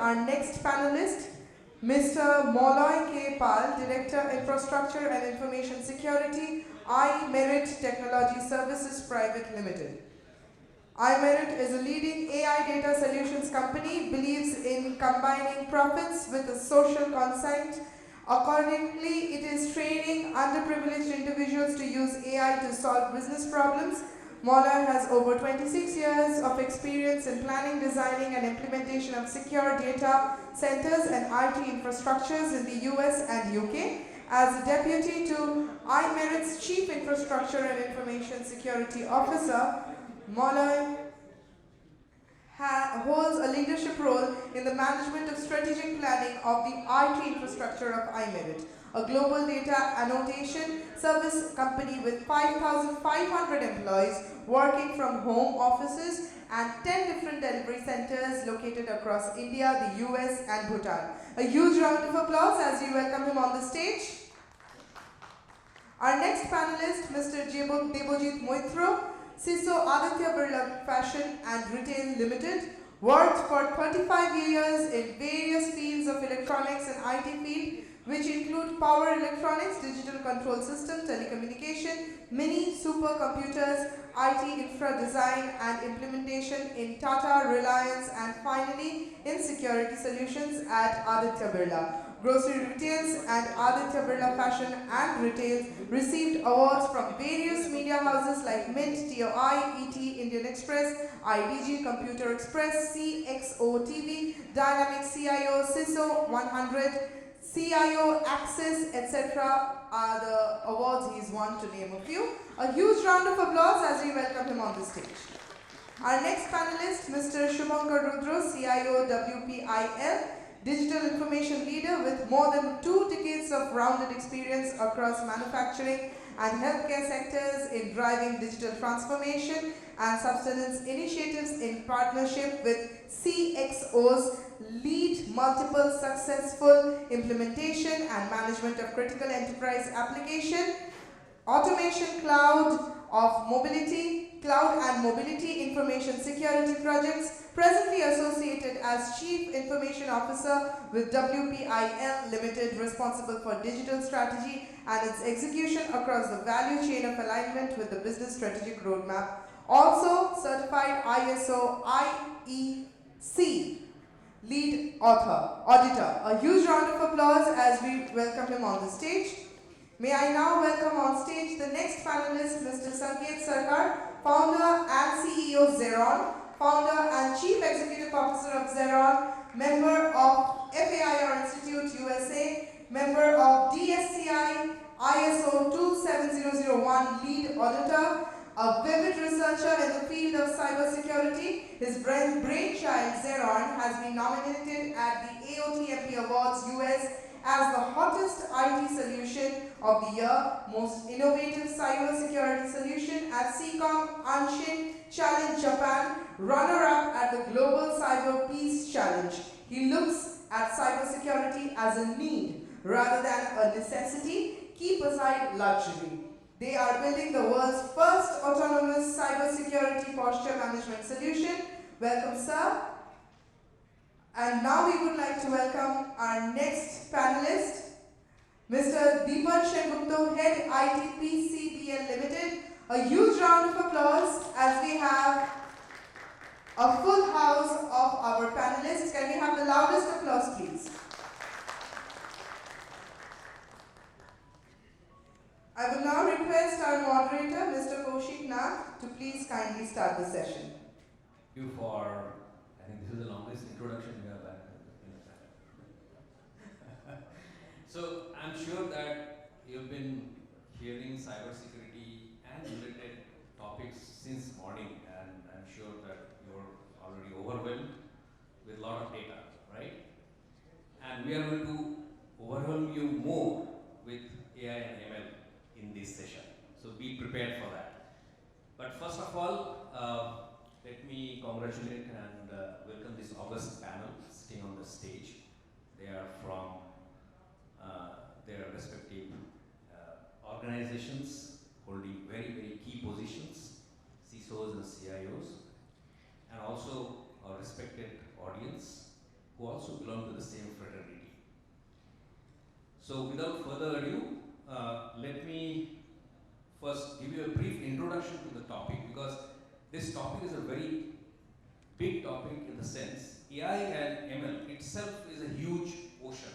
our next panelist, Mr. Molloy K. Pal, Director, Infrastructure and Information Security, iMerit Technology Services Private Limited. iMerit is a leading AI data solutions company, believes in combining profits with a social consent. Accordingly, it is training underprivileged individuals to use AI to solve business problems. Molloy has over 26 years of experience in planning, designing and implementation of secure data centers and IT infrastructures in the US and UK. As a deputy to iMerit's Chief Infrastructure and Information Security Officer, Molloy holds a leadership role in the management of strategic planning of the IT infrastructure of iMerit, a global data annotation service company with 5,500 employees working from home offices and 10 different delivery centers located across India, the US and Bhutan. A huge round of applause as we welcome him on the stage. Our next panelist, Mr. Debojit Moitro, CISO Aditya Birla Fashion and Retail Limited, worked for 35 years in various fields of electronics and IT field, which include power electronics, digital control system, telecommunication, mini supercomputers, IT infra design and implementation in Tata, Reliance, and finally in security solutions at Aditya Birla. Grocery Retails and Aditya Birla Fashion and Retails received awards from various media houses like Mint, TOI, ET, Indian Express, IDG, Computer Express, CXO TV, Dynamic CIO, CISO 100, CIO, Access, etc. are the awards he's won, to name a few. A huge round of applause as we welcome him on the stage. Our next panelist, Mr. Shubhankar Rudra, CIO, WPIL, Digital Information Leader with more than 2 decades of rounded experience across manufacturing and healthcare sectors in driving digital transformation and subsistence initiatives in partnership with CXOs, lead multiple successful implementation and management of critical enterprise application, automation cloud of mobility, cloud and mobility information security projects, presently associated as Chief Information Officer with WPIL Limited, responsible for digital strategy and its execution across the value chain of alignment with the business strategic roadmap. Also certified ISO IEC lead auditor. A huge round of applause as we welcome him on the stage. May I now welcome on stage the next panelist, Mr. Sanket Sarkar, founder and CEO of Xeron, founder and Chief Executive Officer of Xeron, member of FAIR Institute USA, member of DSCI ISO 27001 lead auditor, a vivid researcher in the field of cybersecurity. His brainchild, Xeron, has been nominated at the AOTMP Awards US as the hottest IT solution of the year, most innovative cybersecurity solution at CCOM Anshin Challenge Japan, runner-up at the Global Cyber Peace Challenge. He looks at cybersecurity as a need rather than a necessity. Keep aside luxury. They are building the world's first autonomous cybersecurity posture management solution. Welcome, sir. And now we would like to welcome our next panelist, Mr. Deepan Sengupta, Head ITPCBL Limited. A huge round of applause as we have a full house of our panelists. Can we have the loudest applause, please? I will now request our moderator, Mr. Kaushik Nath, to please kindly start the session. Thank you for, I think this is the longest introduction we have had. So I'm sure that you've been hearing cybersecurity and related topics since morning, and I'm sure that you're already overwhelmed with a lot of data, right? And we are going to overwhelm you more with AI and ML in this session. So be prepared for that. But first of all, let me congratulate and welcome this august panel sitting on the stage. They are from their respective organizations holding very, very key positions, CISOs and CIOs, and also our respected audience who also belong to the same fraternity. So without further ado, let me first give you a brief introduction to the topic, because this topic is a very big topic in the sense AI and ML itself is a huge ocean.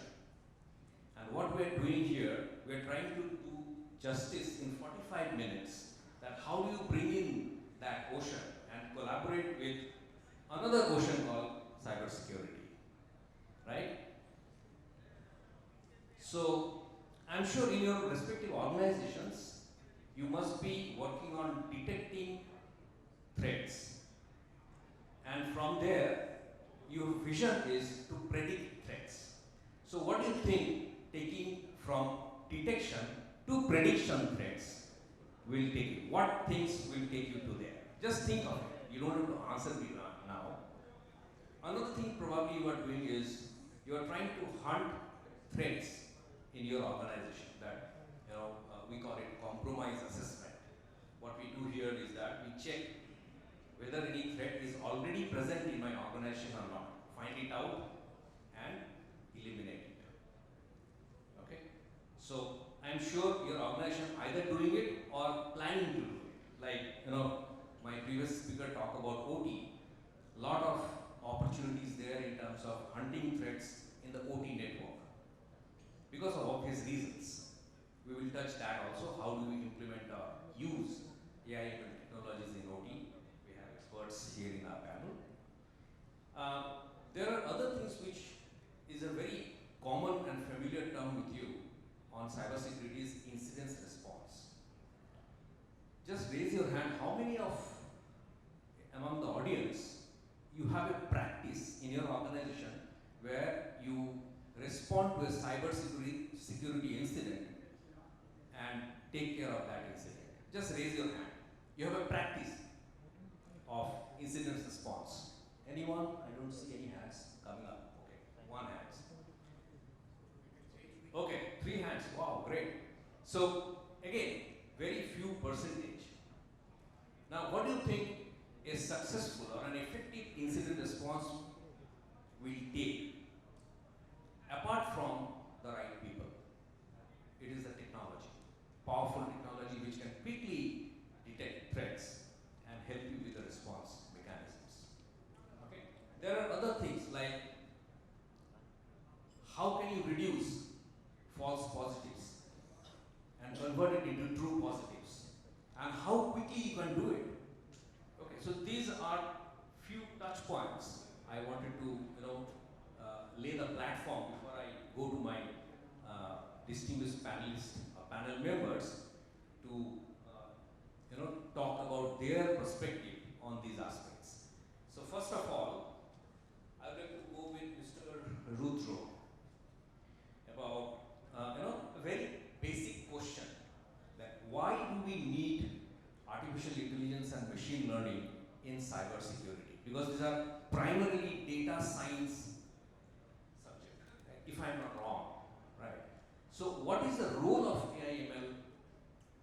And what we are doing here, we are trying to do justice in 45 minutes, that how do you bring in that ocean and collaborate with another ocean called cybersecurity, right? So I'm sure in your respective organizations, you must be working on detecting threats. And from there, your vision is to predict threats. So what do you think taking from detection to prediction threats will take you? What things will take you to there? Just think of it. You don't have to answer me now. Another thing probably you are doing is you are trying to hunt threats in your organization that we call it compromise assessment. What we do here is that we check whether any threat is already present in my organization or not. Find it out and eliminate it. Okay? So I'm sure your organization either doing it or planning to do it. Like, my previous speaker talked about OT. Lot of opportunities there in terms of hunting threats in the OT network, because of obvious reasons. We will touch that also. How do we implement or use AI technologies in OT? We have experts here in our panel. There are other things which is a very common and familiar term with you on cybersecurity is incident response. Just raise your hand. How many of among the audience you have a practice in your organization where you respond to a cybersecurity incident and take care of that incident? Just raise your hand. You have a practice of incident response. Anyone? I don't see any hands coming up. Okay, one hand. Okay, 3 hands. Wow, great. So again, very few percentage. Now, what do you think a successful or an effective incident response will take? Apart from the right people, it is the technology, powerful technology which can quickly detect threats and help you with the response mechanisms. Okay? There are other things like how can you reduce false positives and convert it into true positives, and how quickly you can do it. Okay, so these are few touch points I wanted to lay the platform before I go to my distinguished panelists, panel members, to talk about their perspective on these aspects. So first of all, I would like to go with Mr. Rudro about a very basic question, that why do we need artificial intelligence and machine learning in cybersecurity? Because these are primarily data science subject, right? If I'm not wrong, right? So what is the role of AI ML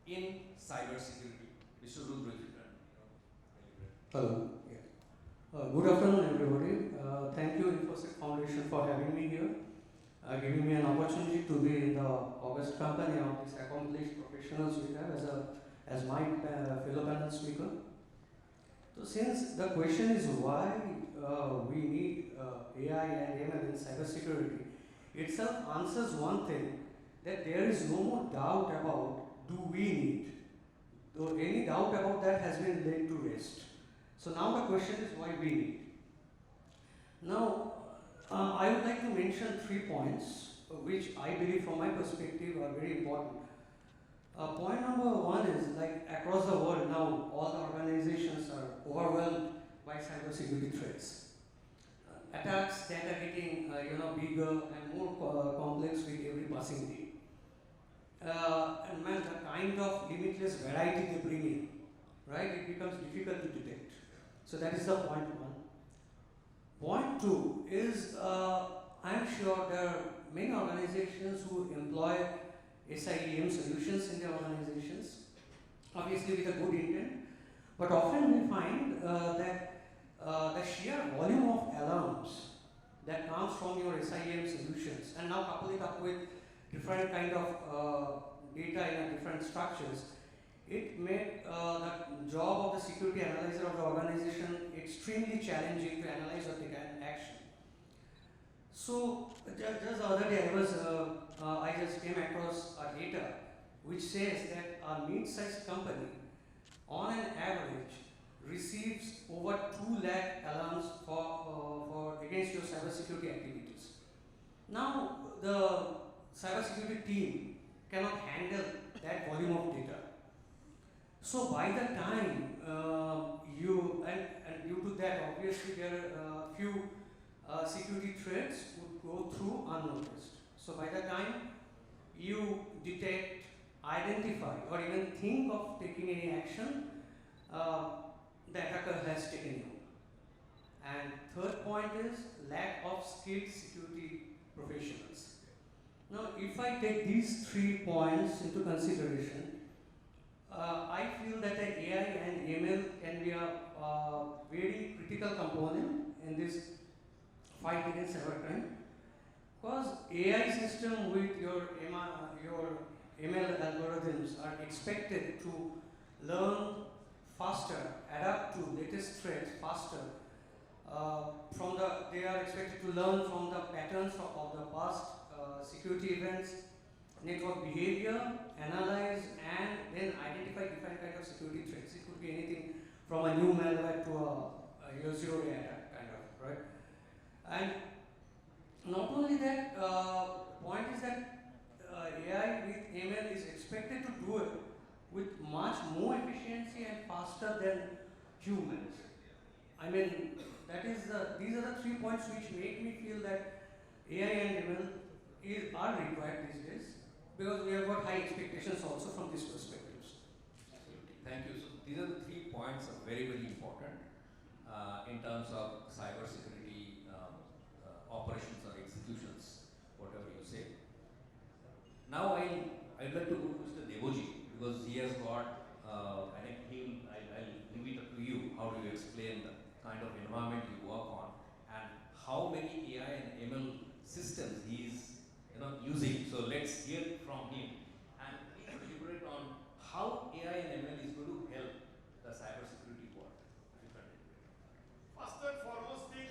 in cybersecurity? Mr. Rudra, if you can. Hello. Yeah. Good afternoon, everybody. Thank you, Infosec Foundation, for having me here, giving me an opportunity to be in the august company of these accomplished professionals we have as my fellow panel speaker. So, since the question is why we need AI and ML in cybersecurity, itself answers one thing, that there is no more doubt about do we need. So any doubt about that has been laid to rest. So now the question is why we need. Now, I would like to mention 3 points which I believe from my perspective are very important. Point number 1 is, like, across the world now, all the organizations are overwhelmed by cybersecurity threats. Attacks that are getting bigger and more complex with every passing day. And man, the kind of limitless variety they bring in, right? It becomes difficult to detect. So that is the point 1. Point 2 is, I am sure there are many organizations who employ SIEM solutions in their organizations, obviously with a good intent, but often we find that the sheer volume of alarms that comes from your SIEM solutions, and now couple it up with different kind of data in different structures, it made the job of the security analyzer of the organization extremely challenging to analyze or take an action. So just the other day I just came across a data which says that a mid-sized company on an average receives over 2 lakh alarms for against your cybersecurity activities. Now the cybersecurity team cannot handle that volume of data. So by the time and due to that, obviously there are few security threats would go through unnoticed. So by the time you detect, identify, or even think of taking any action, the attacker has taken you. And third point is lack of skilled security professionals. Now, if I take these 3 points into consideration, I feel that the AI and ML can be a very critical component in this fight against cybercrime. Because AI system with your ML algorithms are expected to learn faster, adapt to latest threats faster. They are expected to learn from the patterns of the past security events, network behavior, analyze, and then identify different kinds of security threats. It could be anything from a new malware to a zero-day attack, kind of, right? And not only that, point is that AI with ML is expected to do it with much more efficiency and faster than humans. I mean, these are the 3 points which make me feel that AI and ML are required these days, because we have got high expectations also from these perspectives. Absolutely. Thank you. So these are the 3 points are very, very important in terms of cybersecurity operations or executions, whatever you say. Now I'd like to go to Mr. Devoji, because he has got, I think I'll leave it up to you. How do you explain the kind of environment you work on, and how many AI and ML systems he is using? So let's hear from him, and please elaborate on how AI and ML is going to help the cybersecurity world. First and foremost thing,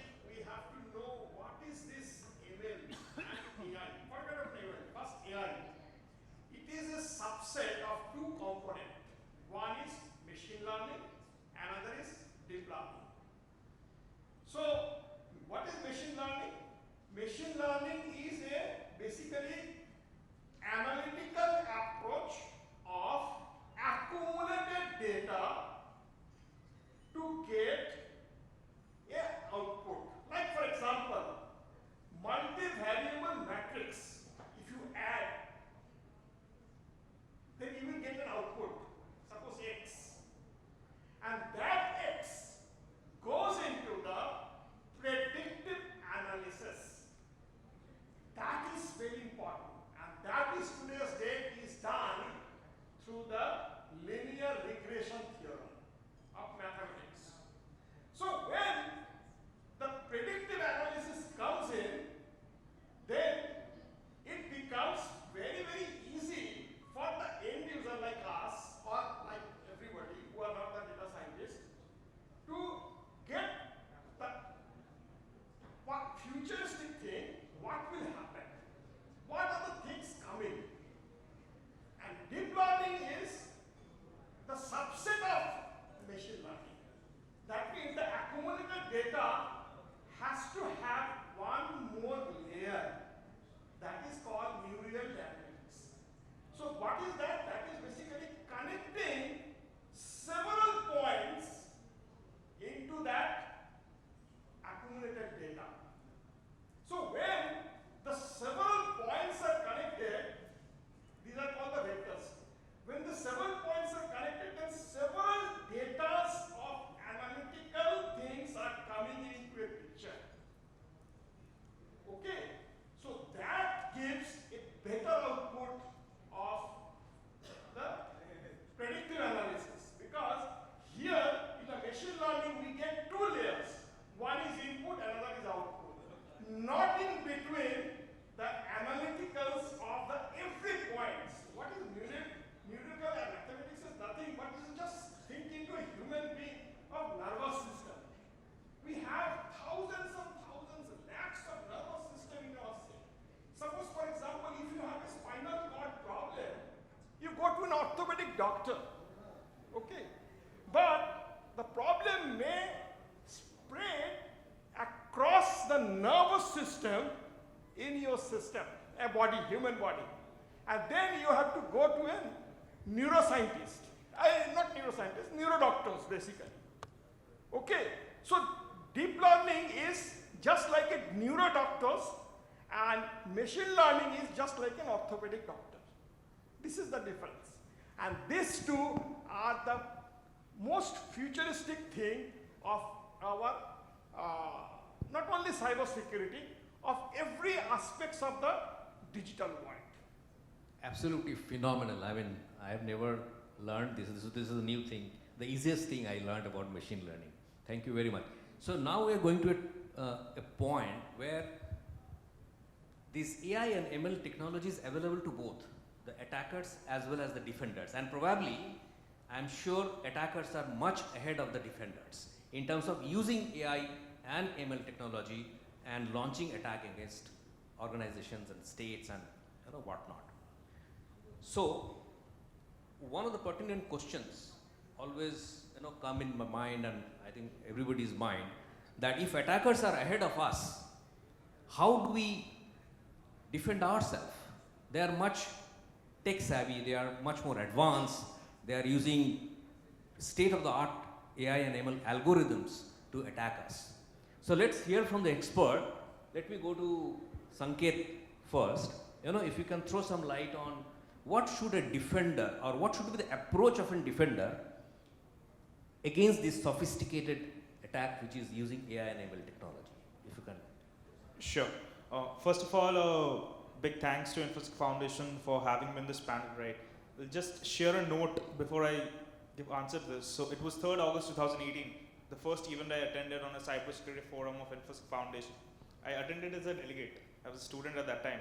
doctor. Okay. But the problem may spread across the nervous system in your system, a body, human body. And then you have to go to a neuroscientist. Not neuroscientist, neurodoctors basically. Okay, so deep learning is just like a neurodoctors and machine learning is just like an orthopedic doctor. This is the difference. And these two are the most futuristic thing of our, not only cyber security, of every aspects of the digital world. Absolutely phenomenal. I mean, I have never learned this. This is a new thing. The easiest thing I learned about machine learning. Thank you very much. So now we are going to a point where this AI and ML technology is available to both the attackers as well as the defenders. And probably, I'm sure attackers are much ahead of the defenders in terms of using AI and ML technology and launching attack against organizations and states and whatnot. So, one of the pertinent questions always come in my mind, and I think everybody's mind, that if attackers are ahead of us, how do we defend ourselves? They are much tech savvy, they are much more advanced, they are using state-of-the-art AI and ML algorithms to attack us. So let's hear from the expert. Let me go to Sanket first. If you can throw some light on what should a defender, or what should be the approach of a defender against this sophisticated attack which is using AI and ML technology, if you can. Sure. First of all, big thanks to Infosec Foundation for having me in this panel, right? I'll just share a note before I give answer to this. So it was 3rd August 2018, the first event I attended on a cybersecurity forum of Infosec Foundation. I attended as a delegate. I was a student at that time,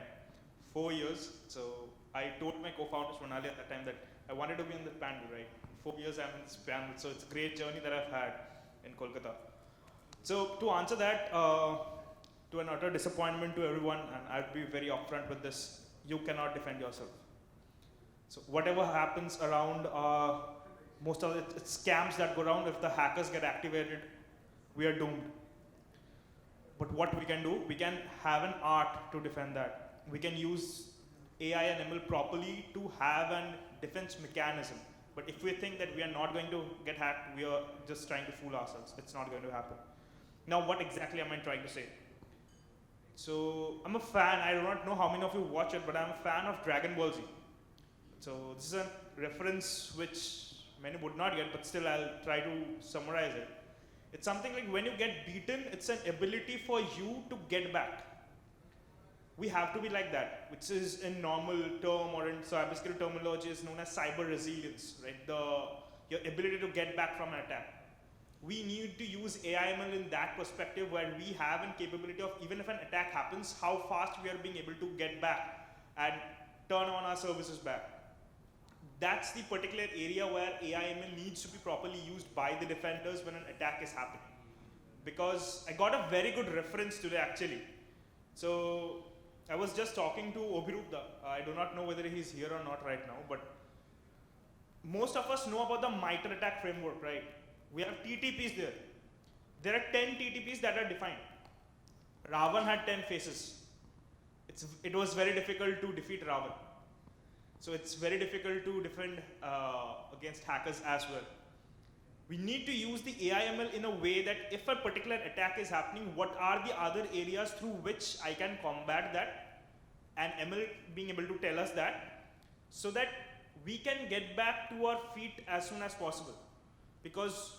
4 years. So I told my co-founder Sonali at that time that I wanted to be in the panel, right? 4 years I'm in this panel, so it's a great journey that I've had in Kolkata. So to answer that, to an utter disappointment to everyone, and I'd be very upfront with this, you cannot defend yourself. So whatever happens around, most of it's scams that go around. If the hackers get activated, we are doomed. But what we can do, we can have an art to defend that. We can use AI and ML properly to have a defense mechanism. But if we think that we are not going to get hacked, we are just trying to fool ourselves. It's not going to happen. Now, what exactly am I trying to say? So I'm a fan. I do not know how many of you watch it, but I'm a fan of Dragon Ball Z. So this is a reference which many would not get, but still I'll try to summarize it. It's something like when you get beaten, it's an ability for you to get back. We have to be like that, which is in normal term or in cybersecurity terminology is known as cyber resilience, right? Your ability to get back from an attack. We need to use AI/ML in that perspective where we have a capability of, even if an attack happens, how fast we are being able to get back and turn on our services back. That's the particular area where AI/ML needs to be properly used by the defenders when an attack is happening. Because I got a very good reference today actually. So I was just talking to Obirupda. I do not know whether he's here or not right now, but most of us know about the MITRE ATT&CK framework, right? We have TTPs there. There are 10 TTPs that are defined. Ravan had 10 faces. It was very difficult to defeat Ravan. So it's very difficult to defend against hackers as well. We need to use the AI/ML in a way that if a particular attack is happening, what are the other areas through which I can combat that, and ML being able to tell us that, so that we can get back to our feet as soon as possible. Because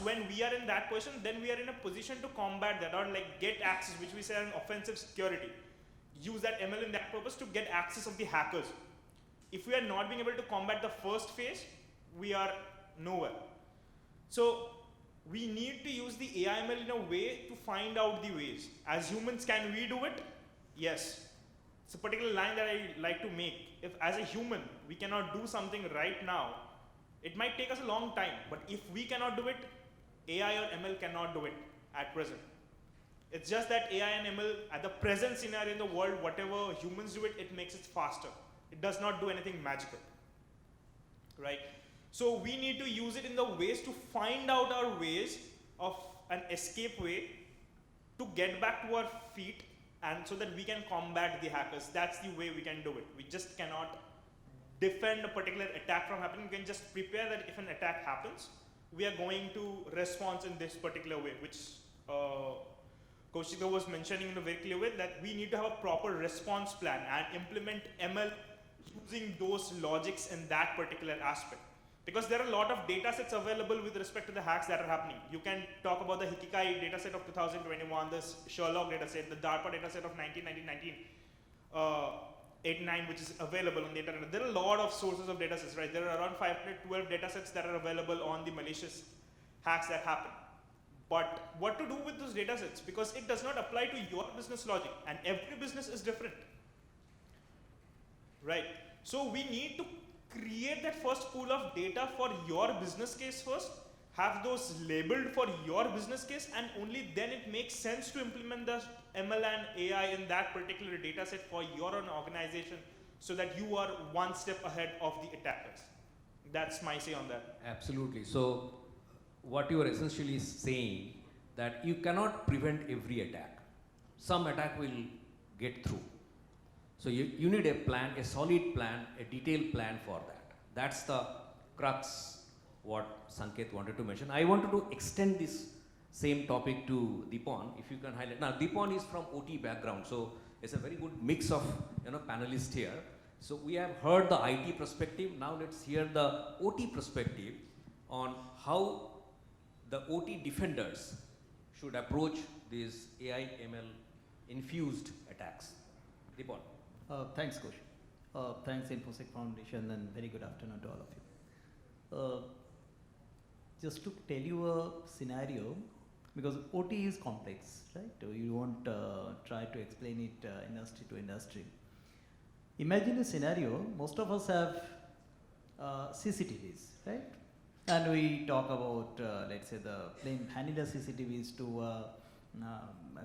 when we are in that position, then we are in a position to combat that, or like get access, which we say an offensive security. Use that ML in that purpose to get access of the hackers. If we are not being able to combat the first phase, we are nowhere. So we need to use the AI/ML in a way to find out the ways. As humans, can we do it? Yes. It's a particular line that I like to make. If as a human, we cannot do something right now, it might take us a long time, but if we cannot do it, AI or ML cannot do it at present. It's just that AI and ML, at the present scenario in the world, whatever humans do it, it makes it faster. It does not do anything magical, right? So we need to use it in the ways to find out our ways of an escape way to get back to our feet, and so that we can combat the hackers. That's the way we can do it. We just cannot defend a particular attack from happening. We can just prepare that if an attack happens, we are going to respond in this particular way, which Kaushika was mentioning in a very clear way, that we need to have a proper response plan and implement ML using those logics in that particular aspect. Because there are a lot of data sets available with respect to the hacks that are happening. You can talk about the Hikikai dataset of 2021, this Sherlock dataset, the DARPA dataset of 89, which is available on the internet. There are a lot of sources of datasets, right? There are around 512 datasets that are available on the malicious hacks that happen. But what to do with those datasets? Because it does not apply to your business logic, and every business is different, right? So we need to create that first pool of data for your business case first, have those labeled for your business case, and only then it makes sense to implement the ML and AI in that particular data set for your own organization, so that you are one step ahead of the attackers. That's my say on that. Absolutely. So what you are essentially saying, that you cannot prevent every attack. Some attack will get through. So you need a plan, a solid plan, a detailed plan for that. That's the crux what Sanket wanted to mention. I wanted to extend this same topic to Deepan, if you can highlight. Now Deepan is from OT background, so it's a very good mix of panelists here. So we have heard the IT perspective, now let's hear the OT perspective on how the OT defenders should approach these AI ML infused attacks. Deepan. Thanks, Kosh. Thanks, Infosec Foundation, and very good afternoon to all of you. Just to tell you a scenario, because OT is complex, right? You won't try to explain it industry to industry. Imagine a scenario, most of us have CCTVs, right? And we talk about, let's say, the plain vanilla CCTVs to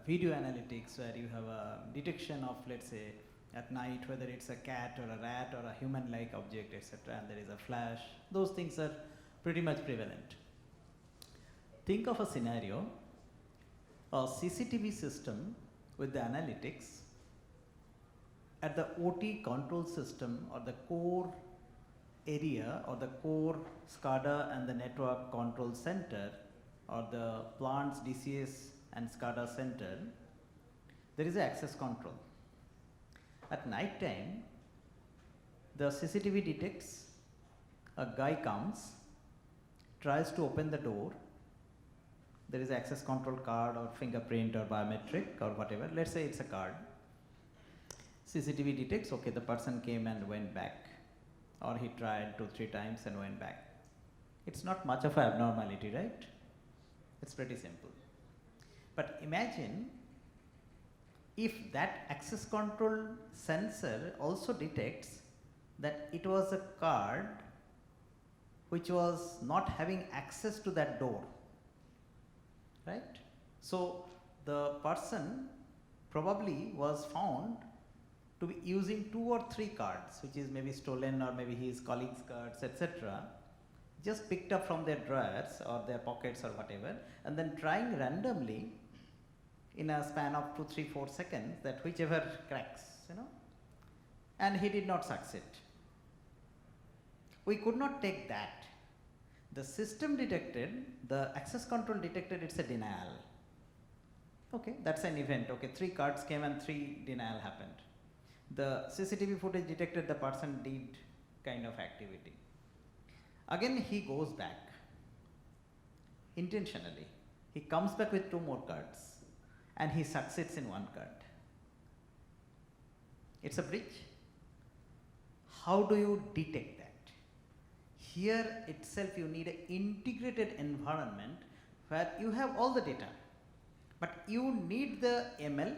video analytics, where you have a detection of, let's say, at night, whether it's a cat or a rat or a human-like object, etc., and there is a flash. Those things are pretty much prevalent. Think of a scenario, a CCTV system with the analytics at the OT control system, or the core area, or the core SCADA and the network control center, or the plant's DCS and SCADA center. There is access control. At night time, the CCTV detects a guy comes, tries to open the door. There is access control card or fingerprint or biometric or whatever. Let's say it's a card. CCTV detects, okay, the person came and went back, or he tried 2-3 times and went back. It's not much of an abnormality, right? It's pretty simple. But imagine if that access control sensor also detects that it was a card which was not having access to that door, right? So the person probably was found to be using 2 or 3 cards, which is maybe stolen, or maybe his colleagues' cards, etc., just picked up from their drawers or their pockets or whatever, and then trying randomly in a span of 2, 3, 4 seconds, that whichever cracks, and he did not succeed. We could not take that. The system detected, the access control detected it's a denial. Okay, that's an event. Okay, 3 cards came and 3 denial happened. The CCTV footage detected the person did kind of activity. Again, he goes back intentionally. He comes back with 2 more cards, and he succeeds in 1 card. It's a breach. How do you detect that? Here itself you need an integrated environment where you have all the data, but you need the ML.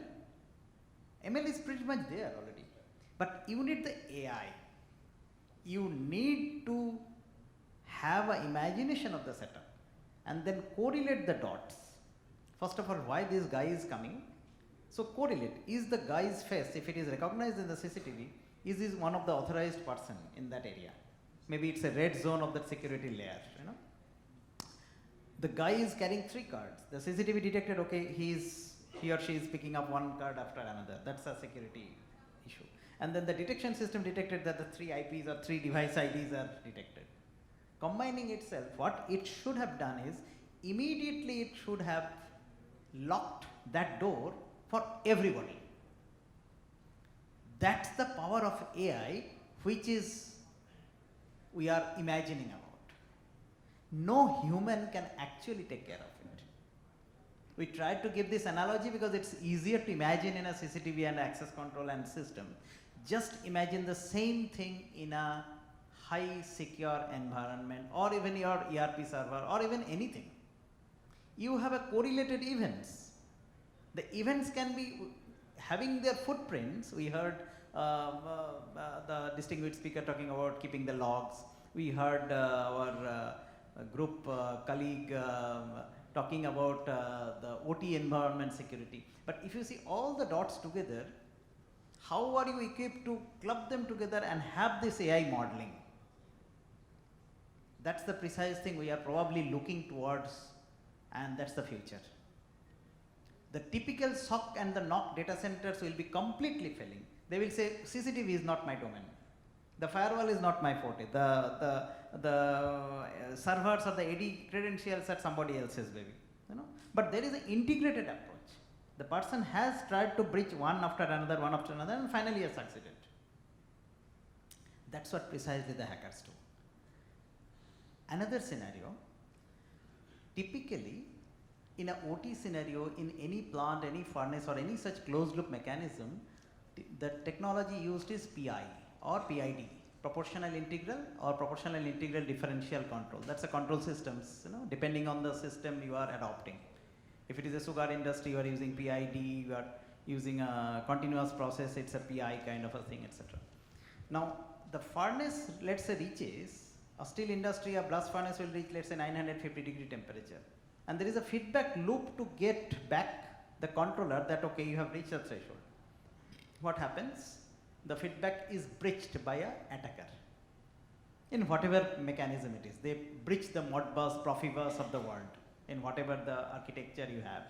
ML is pretty much there already, but you need the AI. You need to have an imagination of the setup and then correlate the dots. First of all, why this guy is coming? So correlate, is the guy's face, if it is recognized in the CCTV, is one of the authorized person in that area? Maybe it's a red zone of that security layer, you know. The guy is carrying 3 cards. The CCTV detected, okay, he or she is picking up one card after another. That's a security issue. And then the detection system detected that the 3 IPs or 3 device IDs are detected. Combining itself, what it should have done is, immediately it should have locked that door for everybody. That's the power of AI, which is we are imagining about. No human can actually take care of it. We tried to give this analogy because it's easier to imagine in a CCTV and access control and system. Just imagine the same thing in a high secure environment, or even your ERP server, or even anything. You have a correlated events. The events can be having their footprints. We heard the distinguished speaker talking about keeping the logs. We heard our group colleague talking about the OT environment security. But if you see all the dots together, how are you equipped to club them together and have this AI modeling? That's the precise thing we are probably looking towards, and that's the future. The typical SOC and the NOC data centers will be completely failing. They will say, CCTV is not my domain. The firewall is not my forte. The servers or the AD credentials are somebody else's baby. You know? But there is an integrated approach. The person has tried to breach one after another, and finally has succeeded. That's what precisely the hackers do. Another scenario, typically in a OT scenario, in any plant, any furnace, or any such closed loop mechanism, the technology used is PI or PID, proportional integral or proportional integral differential control. That's a control systems, you know, depending on the system you are adopting. If it is a sugar industry, you are using PID, you are using a continuous process, it's a PI kind of a thing, etc. Now, the furnace, let's say, reaches, a steel industry, a blast furnace will reach, let's say, 950-degree temperature. And there is a feedback loop to get back the controller that, okay, you have reached a threshold. What happens? The feedback is breached by an attacker in whatever mechanism it is. They breach the Modbus, Profibus of the world in whatever the architecture you have.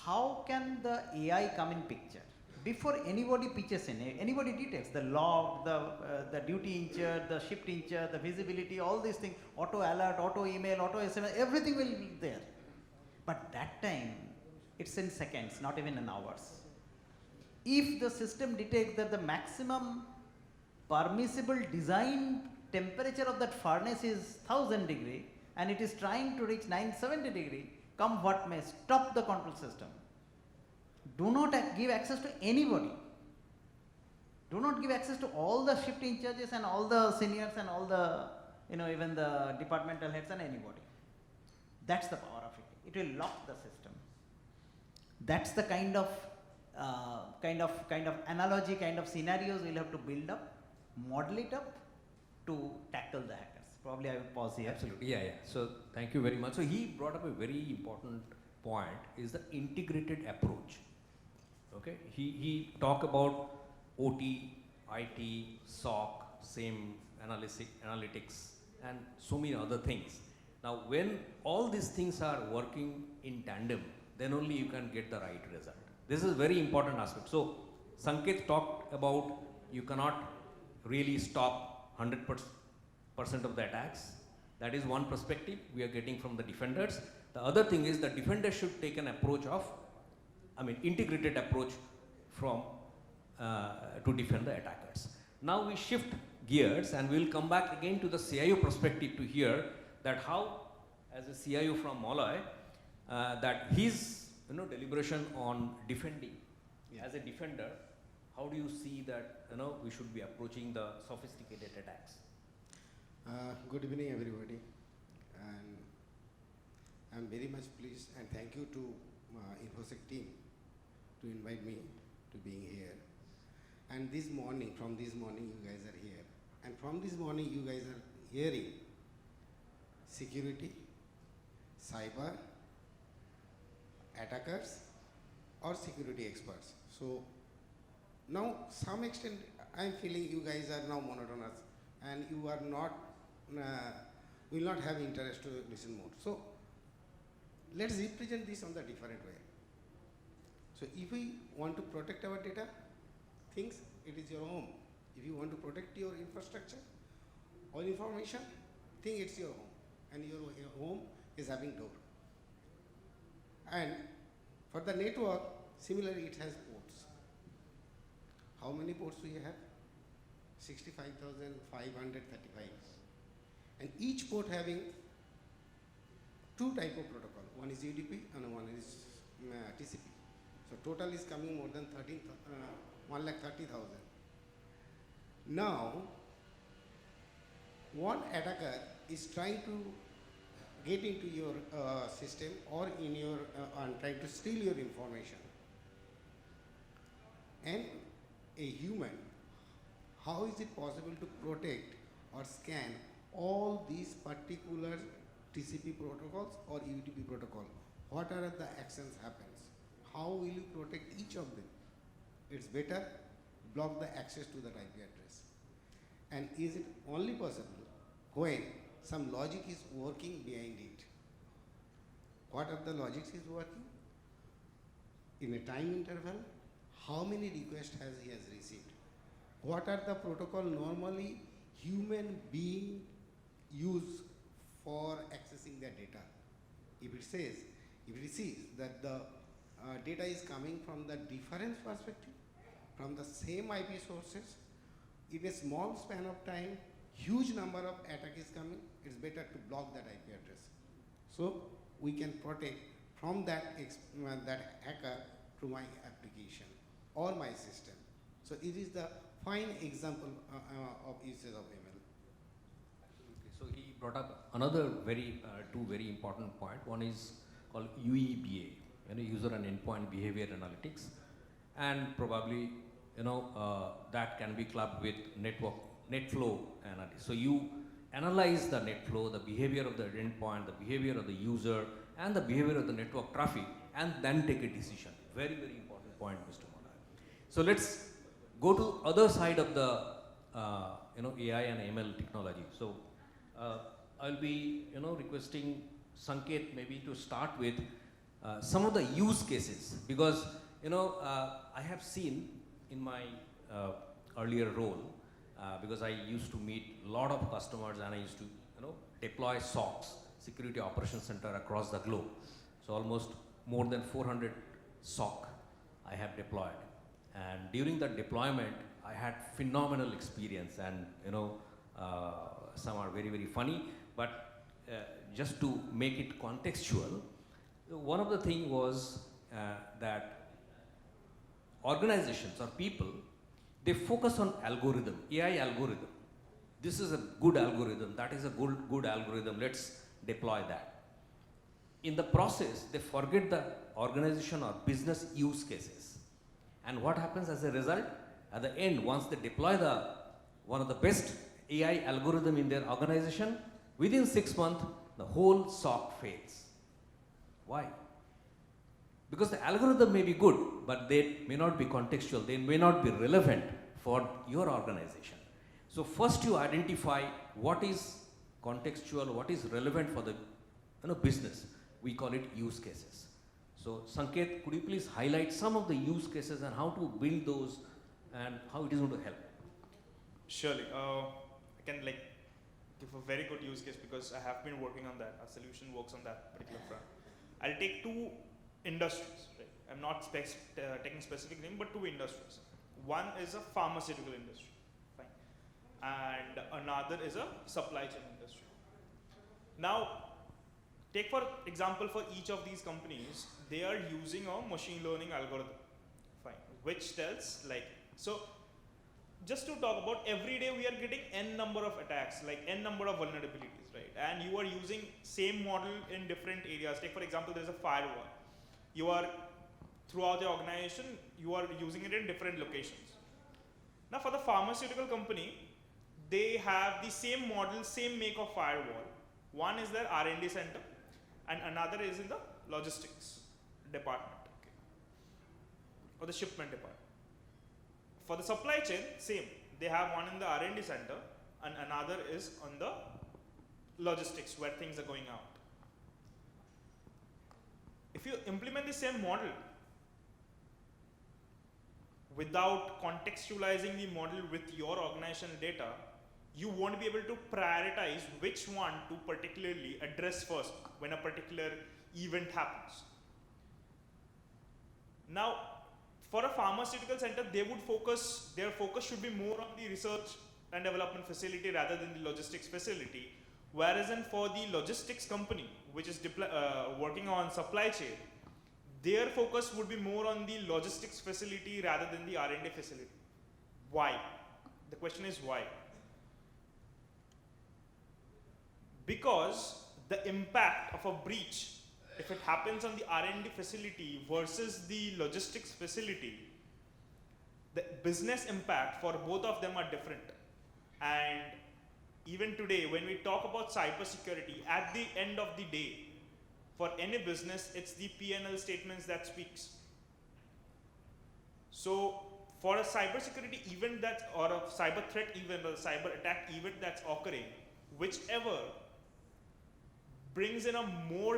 How can the AI come in picture? Before anybody pitches in, anybody detects the log, the duty incher, the shift incher, the visibility, all these things, auto alert, auto email, auto SMS, everything will be there. But that time, it's in seconds, not even in hours. If the system detects that the maximum permissible design temperature of that furnace is 1000 degree and it is trying to reach 970 degree, come what may, stop the control system. Do not give access to anybody. Do not give access to all the shift in charges and all the seniors and all the, you know, even the departmental heads and anybody. That's the power of it. It will lock the system. That's the kind of analogy, kind of scenarios we'll have to build up, model it up to tackle the hackers. Probably I will pause here. Absolutely, yeah. So thank you very much. So he brought up a very important point, is the integrated approach. Okay, he talked about OT, IT, SOC, same analytics, and so many other things. Now, when all these things are working in tandem, then only you can get the right result. This is a very important aspect. So, Sanket talked about you cannot really stop 100% of the attacks. That is one perspective we are getting from the defenders. The other thing is the defenders should take an approach of, integrated approach from to defend the attackers. Now we shift gears and we will come back again to the CIO perspective to hear that how, as a CIO from Molloy, that his deliberation on defending. As a defender, how do you see that we should be approaching the sophisticated attacks? Good evening, everybody, and I'm very much pleased and thank you to Infosec team to invite me to being here. And from this morning you guys are here, and from this morning you guys are hearing security, cyber, attackers or security experts. So now some extent I'm feeling you guys are now monotonous and you are not, will not have interest to listen more. So let's represent this on the different way. So if we want to protect our data, things, it is your home. If you want to protect your infrastructure or information, think it's your home, and your home is having door. And for the network, similarly, it has ports. How many ports we have? 65,535. And each port having two type of protocol. One is UDP and one is TCP. So total is coming more than 1,30,000. Now, one attacker is trying to get into your system or in your and trying to steal your information. And a human, how is it possible to protect or scan all these particular TCP protocols or UDP protocol? What are the actions happens? How will you protect each of them? It's better block the access to the IP address. And is it only possible when some logic is working behind it? What are the logics is working? In a time interval, how many requests he has received? What are the protocol normally human being use for accessing their data? If it says, if it sees that the data is coming from the different perspective, from the same IP sources, in a small span of time, huge number of attack is coming, it's better to block that IP address. So we can protect from that hacker to my application or my system. So it is the fine example of usage of ML. So he brought up another two very important point. One is called UEBA, user and endpoint behavior analytics, and probably that can be clubbed with net flow analytics. So you analyze the net flow, the behavior of the endpoint, the behavior of the user, and the behavior of the network traffic, and then take a decision. Very, very important point, Mr. Monar. So let's go to other side of the AI and ML technology. So I'll be requesting Sanket maybe to start with some of the use cases, because I have seen in my earlier role, because I used to meet a lot of customers and I used to deploy SOCs, Security Operations Center, across the globe. So almost more than 400 SOC I have deployed, and during that deployment I had phenomenal experience, and some are very, very funny, but just to make it contextual, one of the things was that organizations or people, they focus on algorithm, AI algorithm. This is a good algorithm, that is a good algorithm, let's deploy that. In the process, they forget the organization or business use cases. And what happens as a result? At the end, once they deploy one of the best AI algorithm in their organization, within 6 months, the whole SOC fails. Why? Because the algorithm may be good, but they may not be contextual, they may not be relevant for your organization. So first you identify what is contextual, what is relevant for the business. We call it use cases. So Sanket, could you please highlight some of the use cases and how to build those and how it is going to help? Surely. I can give a very good use case because I have been working on that. Our solution works on that particular front. I'll take two industries. Right? I'm not taking specific name, but two industries. One is a pharmaceutical industry, fine, and another is a supply chain industry. Now, take for example, for each of these companies, they are using a machine learning algorithm, fine, which tells so. Just to talk about, every day we are getting n number of attacks, n number of vulnerabilities, right? And you are using same model in different areas. Take for example, there's a firewall. You are, throughout the organization, you are using it in different locations. Now for the pharmaceutical company, they have the same model, same make of firewall. One is their R&D center and another is in the logistics department, okay, or the shipment department. For the supply chain, same. They have one in the R&D center, and another is on the logistics where things are going out. If you implement the same model without contextualizing the model with your organizational data, you won't be able to prioritize which one to particularly address first when a particular event happens. Now, for a pharmaceutical center, their focus should be more on the research and development facility rather than the logistics facility. Whereas for the logistics company, which is working on supply chain, their focus would be more on the logistics facility rather than the R&D facility. Why? The question is why? Because the impact of a breach, if it happens on the R&D facility versus the logistics facility, the business impact for both of them are different. And even today, when we talk about cybersecurity, at the end of the day, for any business, it's the P&L statements that speaks. So for a cybersecurity event or a cyber threat event or a cyber attack event that's occurring, whichever brings in a more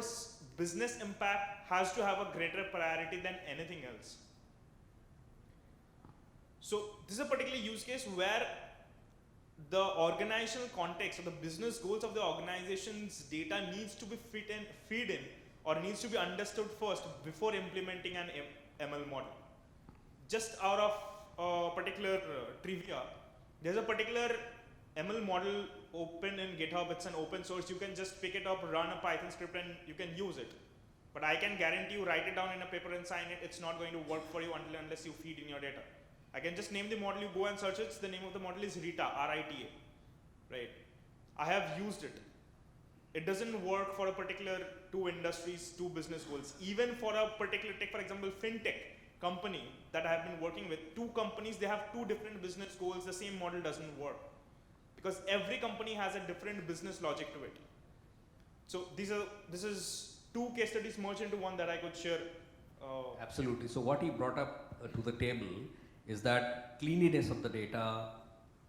business impact has to have a greater priority than anything else. So this is a particular use case where the organizational context or the business goals of the organization's data needs to be feed in or needs to be understood first before implementing an ML model. Just out of a particular trivia, there's a particular ML model open in GitHub. It's an open source. You can just pick it up, run a Python script, and you can use it. But I can guarantee you, write it down in a paper and sign it. It's not going to work for you unless you feed in your data. I can just name the model, you go and search it. The name of the model is RITA, R-I-T-A, right? I have used it. It doesn't work for a particular two industries, two business goals. Even for a particular, take for example, fintech company that I have been working with, two companies, they have two different business goals. The same model doesn't work because every company has a different business logic to it. So this is two case studies merged into one that I could share. Absolutely. So what he brought up to the table is that cleanliness of the data,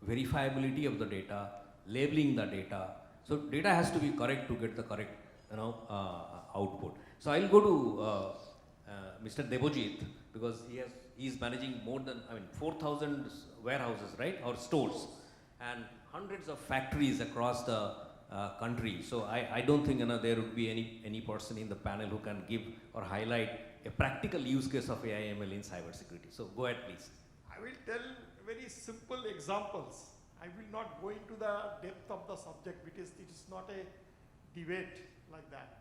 verifiability of the data, labeling the data. So data has to be correct to get the correct output. So I'll go to Mr. Debojit because he's managing more than 4,000 warehouses, right, or stores, and hundreds of factories across the country. So I don't think there would be any person in the panel who can give or highlight a practical use case of AI/ML in cybersecurity. So go ahead, please. I will tell very simple examples. I will not go into the depth of the subject because it is not a debate like that.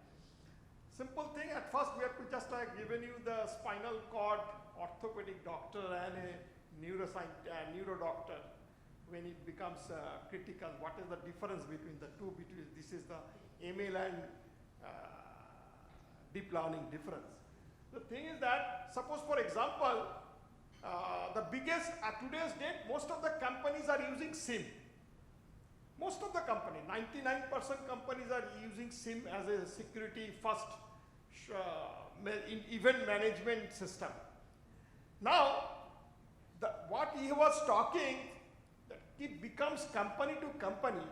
Simple thing, at first we have to just given you the spinal cord orthopedic doctor and a neuro doctor. When it becomes critical, what is the difference between the two? This is the ML and deep learning difference. The thing is that, suppose for example, the biggest, at today's date, most of the companies are using SIM. Most of the company, 99% companies are using SIM as a security first event management system. Now, what he was talking, that it becomes company to company,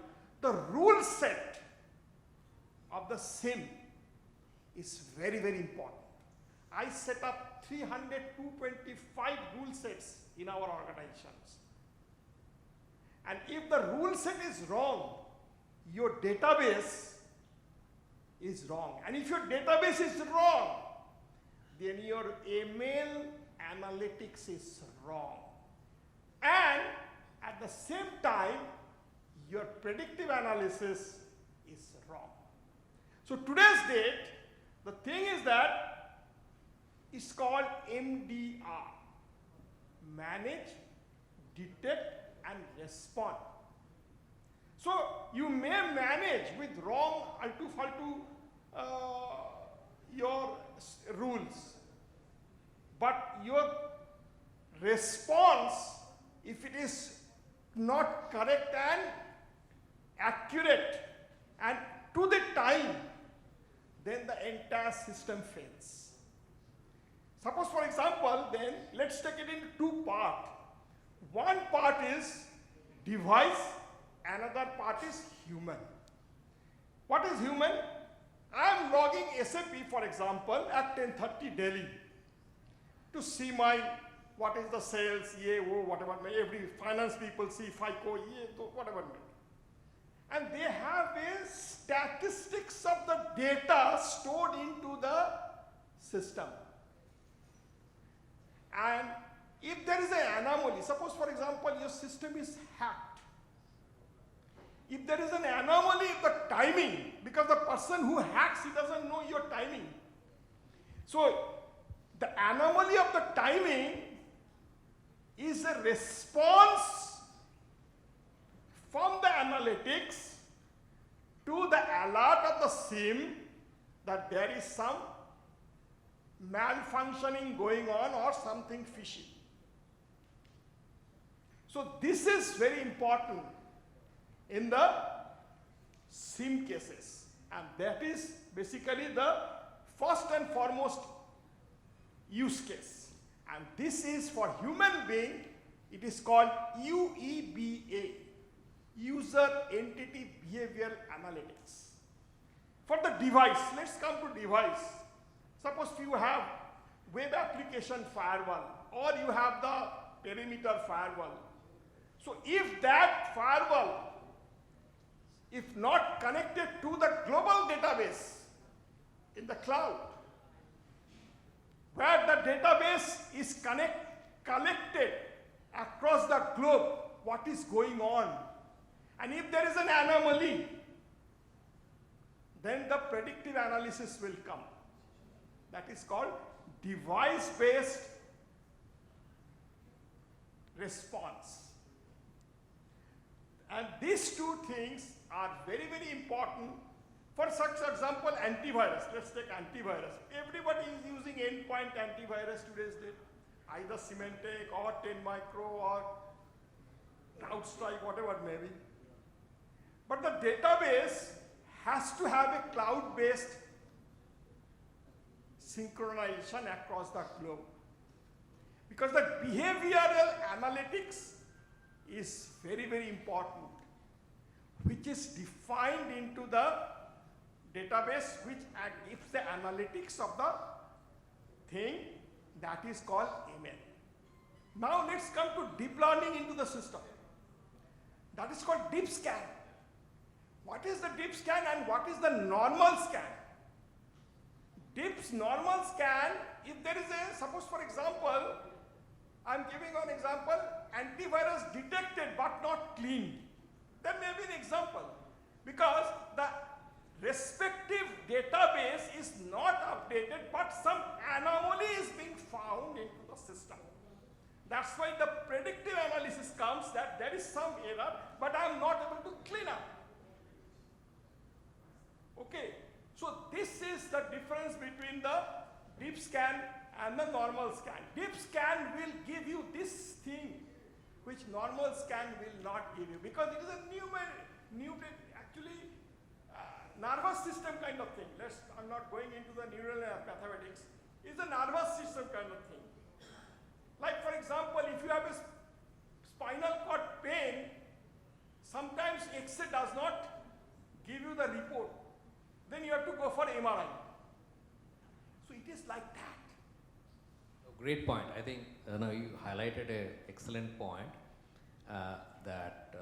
the rule set of the SIM is very, very important. I set up 225 rule sets in our organizations. And if the rule set is wrong, your database is wrong. And if your database is wrong, then your ML analytics is wrong. And at the same time, your predictive analysis is wrong. So today's date, the thing is that it's called MDR, manage, detect, and respond. So you may manage with wrong your rules, but your response, if it is not correct and accurate and to the time, then the entire system fails. Suppose for example, then let's take it into two parts. One part is device another part is human. What is human? I am logging SAP, for example, at 10:30 Delhi to see my, what is the sales, whatever, every finance people see FICO, whatever. And they have a statistics of the data stored into the system. And if there is an anomaly, suppose for example your system is hacked. If there is an anomaly in the timing, because the person who hacks, he doesn't know your timing. So the anomaly of the timing is a response from the analytics to the alert of the SIM that there is some malfunctioning going on or something fishy. So this is very important in the SIM cases, and that is basically the first and foremost use case. And this is for human being, it is called UEBA, User Entity Behavioral Analytics. For the device, let's come to device. Suppose you have web application firewall or you have the perimeter firewall. So if that firewall, if not connected to the global database in the cloud, where the database is collected across the globe, what is going on, and if there is an anomaly, then the predictive analysis will come. That is called device-based response. And these two things are very, very important. For such example, antivirus. Let's take antivirus. Everybody is using endpoint antivirus today's date, either Symantec or 10 Micro or CrowdStrike, whatever it may be. But the database has to have a cloud-based synchronization across the globe. Because the behavioral analytics is very, very important, which is defined into the database, which gives the analytics of the thing, that is called ML. Now let's come to deep learning into the system. That is called deep scan. What is the deep scan and what is the normal scan? Deep's normal scan, if there is a, suppose for example, I'm giving an example, antivirus detected but not cleaned. That may be an example, because the respective database is not updated, but some anomaly is being found into the system. That's why the predictive analysis comes that there is some error, but I'm not able to clean up. Okay, so this is the difference between the deep scan and the normal scan. Deep scan will give you this thing, which normal scan will not give you, because it is a actually nervous system kind of thing. I'm not going into the neural mathematics. It's a nervous system kind of thing. Like for example, if you have a spinal cord pain, sometimes X-ray does not give you the report. Then you have to go for MRI. So it is like that. Great point. I think you highlighted an excellent point that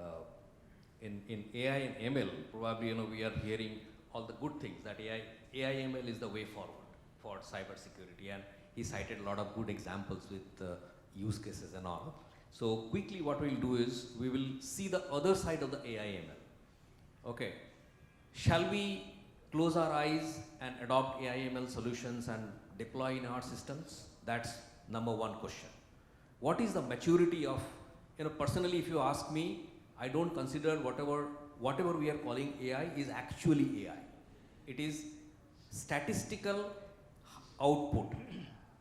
in AI and ML, probably we are hearing all the good things that AI ML is the way forward for cybersecurity, and he cited a lot of good examples with use cases and all. So quickly, what we'll do is we will see the other side of the AI ML. Okay, shall we close our eyes and adopt AI ML solutions and deploy in our systems? That's number one question. What is the maturity of, personally, if you ask me, I don't consider whatever we are calling AI is actually AI. It is statistical output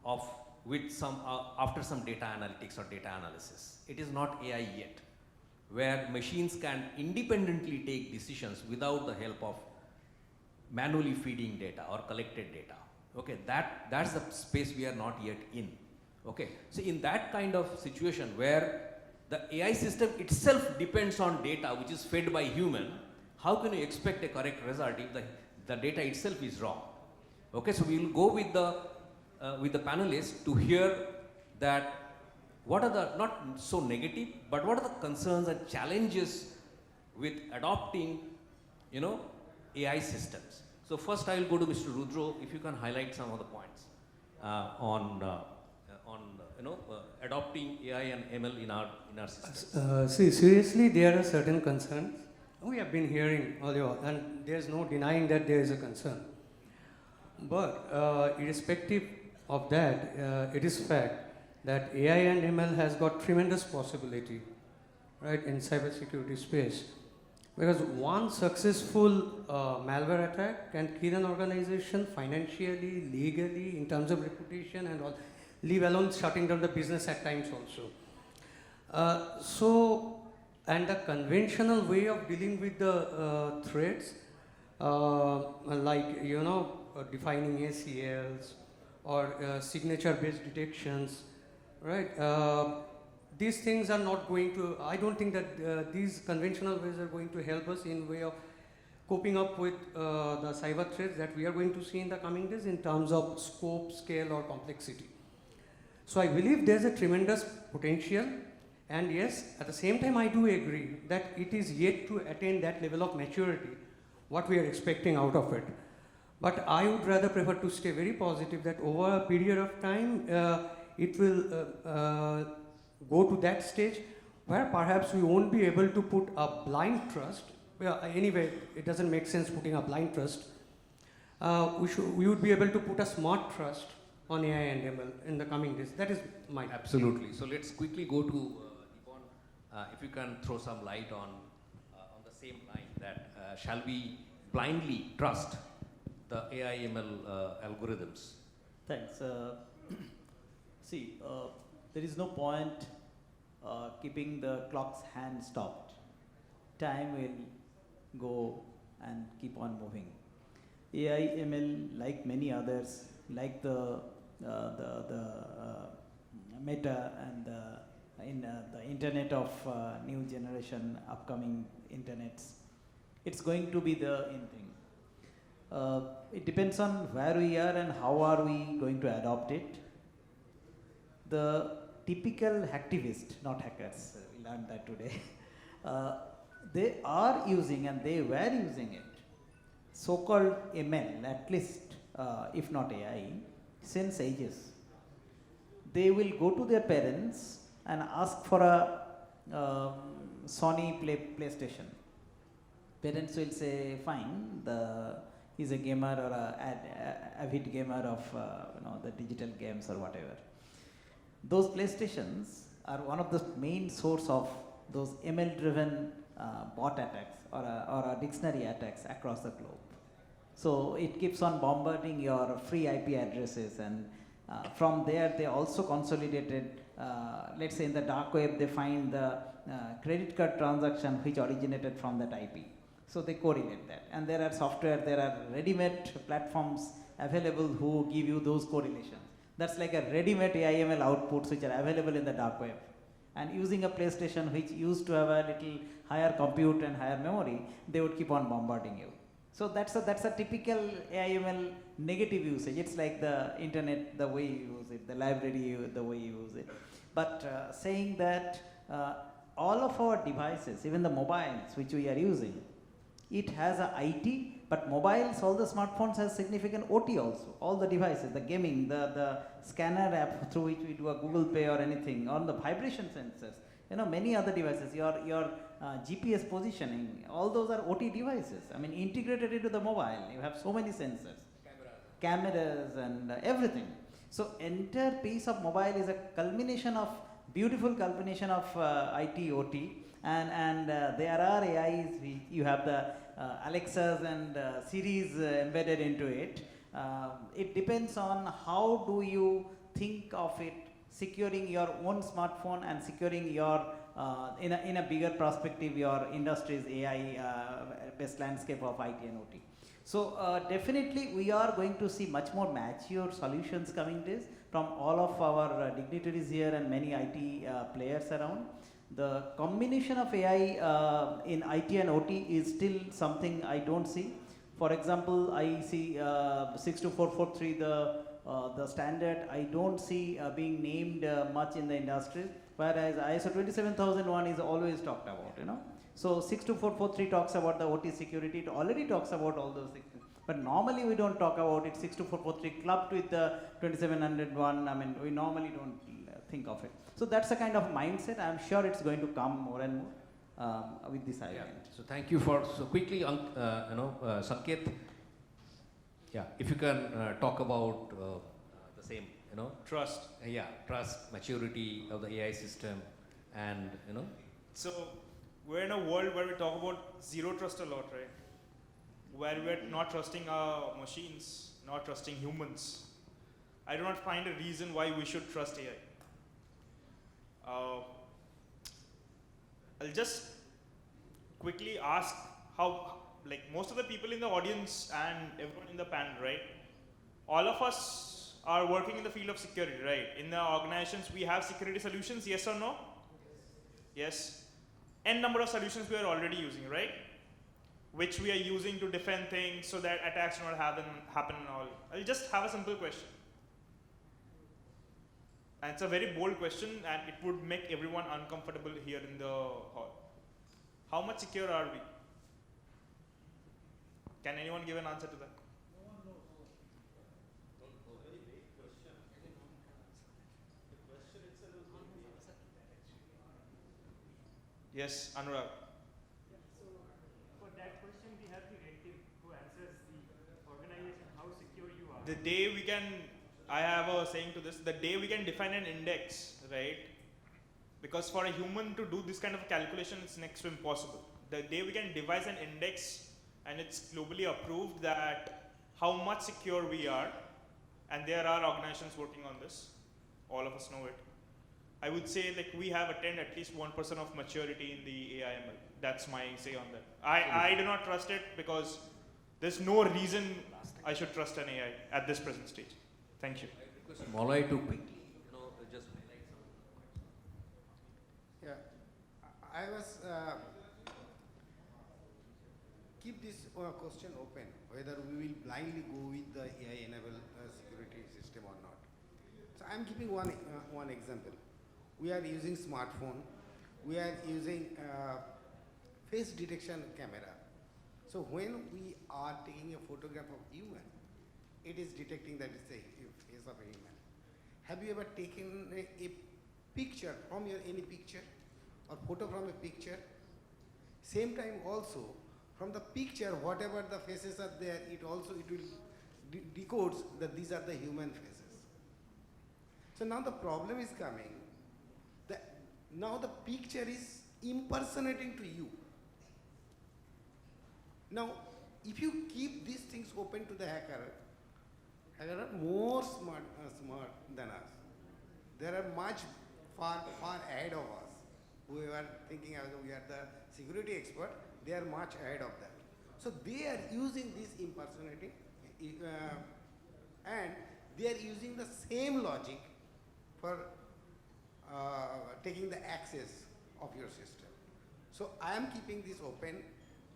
of with some after some data analytics or data analysis. It is not AI yet, where machines can independently take decisions without the help of manually feeding data or collected data. Okay, that's the space we are not yet in. Okay, so in that kind of situation where the AI system itself depends on data which is fed by human, how can you expect a correct result if the data itself is wrong? Okay, so we will go with the panelists to hear that what are the, not so negative, but what are the concerns and challenges with adopting, AI systems. So first I will go to Mr. Rudro, if you can highlight some of the points on adopting AI and ML in our systems. See, seriously, there are certain concerns. We have been hearing earlier, and there's no denying that there is a concern. But irrespective of that, it is fact that AI and ML has got tremendous possibility, right, in cybersecurity space. Because one successful malware attack can kill an organization financially, legally, in terms of reputation and all, leave alone shutting down the business at times also. And the conventional way of dealing with the threats, like, defining ACLs or signature-based detections, right? These things are not going to, I don't think that these conventional ways are going to help us in way of coping up with the cyber threats that we are going to see in the coming days in terms of scope, scale, or complexity. So I believe there's a tremendous potential, and yes, at the same time I do agree that it is yet to attain that level of maturity, what we are expecting out of it. But I would rather prefer to stay very positive that over a period of time, it will go to that stage where perhaps we won't be able to put a blind trust. Well, anyway, it doesn't make sense putting a blind trust. We would be able to put a smart trust on AI and ML in the coming days. That is my Absolutely. So let's quickly go to Deepan. If you can throw some light on the same line that shall we blindly trust the AI ML algorithms? Thanks. See, there is no point keeping the clock's hand stopped. Time will go and keep on moving. AI ML, like many others, like the Meta and the internet of new generation, upcoming internets, it's going to be the in thing. It depends on where we are and how are we going to adopt it. The typical hacktivist, not hackers, we learned that today, they are using and they were using it, so-called ML, at least if not AI, since ages. They will go to their parents and ask for a Sony PlayStation. Parents will say, fine, he's a gamer or a avid gamer of the digital games or whatever. Those PlayStations are one of the main source of those ML-driven bot attacks or a dictionary attacks across the globe. So it keeps on bombarding your free IP addresses, and from there they also consolidated, let's say in the dark web they find the credit card transaction which originated from that IP. So they correlate that, and there are ready-made platforms available who give you those correlations. That's like a ready-made AI/ML outputs which are available in the dark web. And using a PlayStation which used to have a little higher compute and higher memory, they would keep on bombarding you. So that's a typical AI/ML negative usage. It's like the internet, the way you use it, the library, the way you use it. But saying that all of our devices, even the mobiles which we are using, it has a IT, but mobiles, all the smartphones has significant OT also. All the devices, the gaming, the scanner app through which we do a Google Pay or anything, or the vibration sensors, many other devices, your GPS positioning, all those are OT devices. I mean, integrated into the mobile, you have so many sensors, cameras and everything. So entire piece of mobile is a beautiful culmination of IT, OT, and there are AIs, you have the Alexas and Siris embedded into it. It depends on how do you think of it, securing your own smartphone and securing your, in a bigger perspective, your industry's AI best landscape of IT and OT. So definitely we are going to see much more mature solutions coming days from all of our dignitaries here and many IT players around. The combination of AI in IT and OT is still something I don't see. For example, I see 62443, the standard, I don't see being named much in the industry, whereas ISO 27001 is always talked about, you know. So 62443 talks about the OT security, it already talks about all those things. But normally we don't talk about it. 62443 clubbed with the 27001, I mean, we normally don't think of it. So that's a kind of mindset. I'm sure it's going to come more and more with this idea. Yeah. So thank you for so quickly, Sanket. Yeah, if you can talk about the same, Trust. yeah, trust, maturity of the AI system, and So we're in a world where we talk about zero trust a lot, right? Where we're not trusting our machines, not trusting humans. I do not find a reason why we should trust AI. I'll just quickly ask how, like most of the people in the audience and everyone in the panel, right? All of us are working in the field of security, right? In the organizations, we have security solutions, yes or no? Yes. N number of solutions we are already using, right? Which we are using to defend things so that attacks do not happen and all. I'll just have a simple question. And it's a very bold question and it would make everyone uncomfortable here in the hall. How much secure are we? Can anyone give an answer to that? Yes, Anurag. So for that question, we have the red team who answers the organization, how secure you are. The day we can, I have a saying to this, the day we can define an index, right? Because for a human to do this kind of calculation, it's next to impossible. The day we can devise an index and it's globally approved that how much secure we are, and there are organizations working on this, all of us know it. I would say like we have attained at least 1% of maturity in the AIML. That's my say on that. I do not trust it because there's no reason I should trust an AI at this present stage. Thank you. I request Molloy to quickly, just highlight some points. Yeah, I was keep this question open, whether we will blindly go with the AI-enabled security system or not. So I'm keeping one example. We are using smartphone. We are using face detection camera. So when we are taking a photograph of human, it is detecting that it's a face of a human. Have you ever taken a picture from any picture or photo from a picture? Same time also, from the picture, whatever the faces are there, it will decodes that these are the human faces. So now the problem is coming. Now the picture is impersonating to you. Now, if you keep these things open to the hacker are more smart than us. They are much far ahead of us. We are thinking as we are the security expert, they are much ahead of that. So they are using this impersonating and they are using the same logic for taking the access of your system. So I am keeping this open,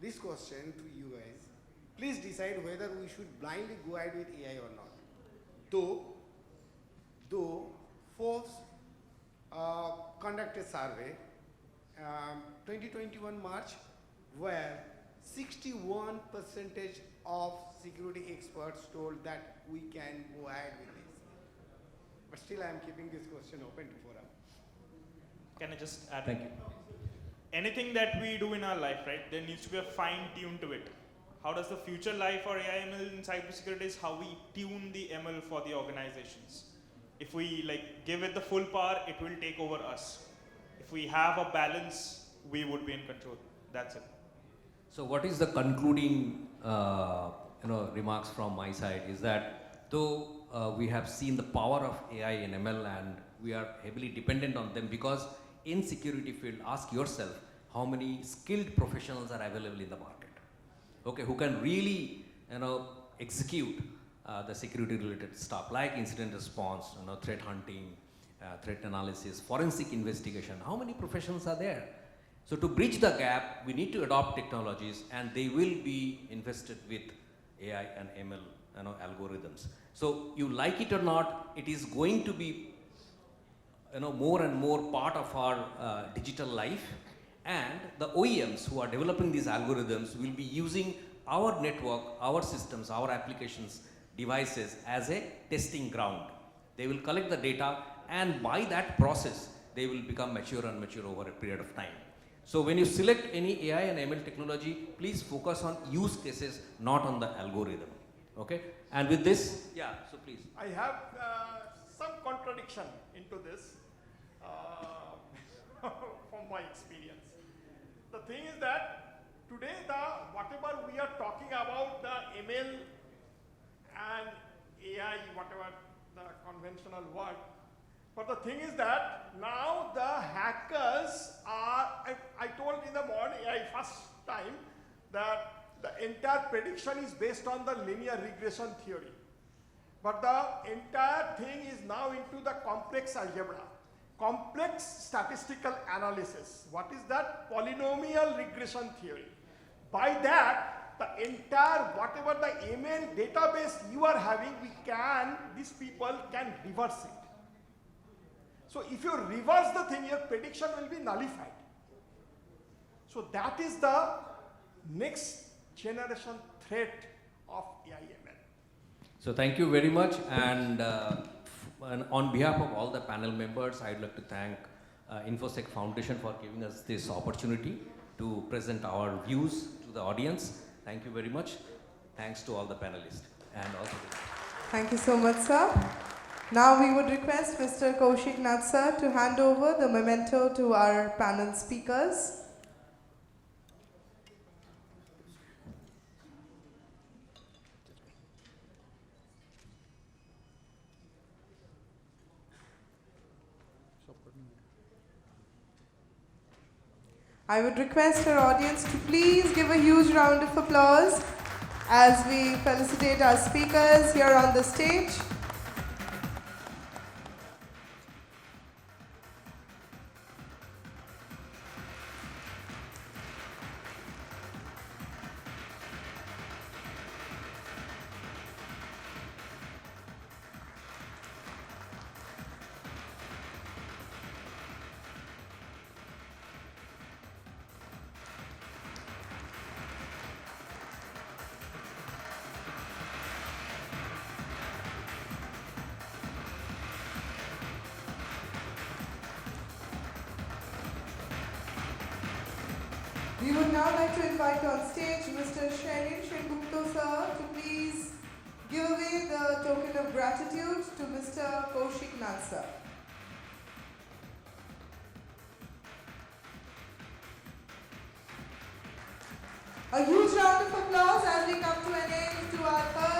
this question to you guys. Please decide whether we should blindly go ahead with AI or not. Though Forbes conducted a survey, 2021 March, where 61% of security experts told that we can go ahead with this. But still I am keeping this question open to forum. Can I just add? Thank you. Anything that we do in our life, right, there needs to be a fine tune to it. How does the future lie for AI ML in cybersecurity is how we tune the ML for the organizations. If we give it the full power, it will take over us. If we have a balance, we would be in control. That's it. So what is the concluding remarks from my side is that though we have seen the power of AI and ML and we are heavily dependent on them because in security field, ask yourself how many skilled professionals are available in the market, okay, who can really execute the security related stuff like incident response, threat hunting, threat analysis, forensic investigation. How many professions are there? So to bridge the gap, we need to adopt technologies, and they will be invested with AI and ML, algorithms. So you like it or not, it is going to be more and more part of our digital life, and the OEMs who are developing these algorithms will be using our network, our systems, our applications, devices as a testing ground. They will collect the data, and by that process, they will become mature and mature over a period of time. So when you select any AI and ML technology, please focus on use cases, not on the algorithm. Okay? And with this, yeah, so please. I have some contradiction into this from my experience. The thing is that today whatever we are talking about, the ML and AI, whatever the conventional word, but the thing is that now the hackers are, I told in the morning, first time, that the entire prediction is based on the linear regression theory. But the entire thing is now into the complex algebra, complex statistical analysis. What is that? Polynomial regression theory. By that, the entire, whatever the ML database you are having, these people can reverse it. So if you reverse the thing, your prediction will be nullified. So that is the next generation threat of AI/ML. So thank you very much, and on behalf of all the panel members, I'd like to thank Infosec Foundation for giving us this opportunity to present our views to the audience. Thank you very much. Thanks to all the panelists and also. Thank you so much, sir. Now we would request Mr. Kaushik Nath sir to hand over the memento to our panel speakers. I would request our audience to please give a huge round of applause as we felicitate our speakers here on the stage. We would now like to invite on stage Mr. Shailin Sengupta sir to please give away the token of gratitude to Mr. Kaushik Nath sir. A huge round of applause as we come to an end to our third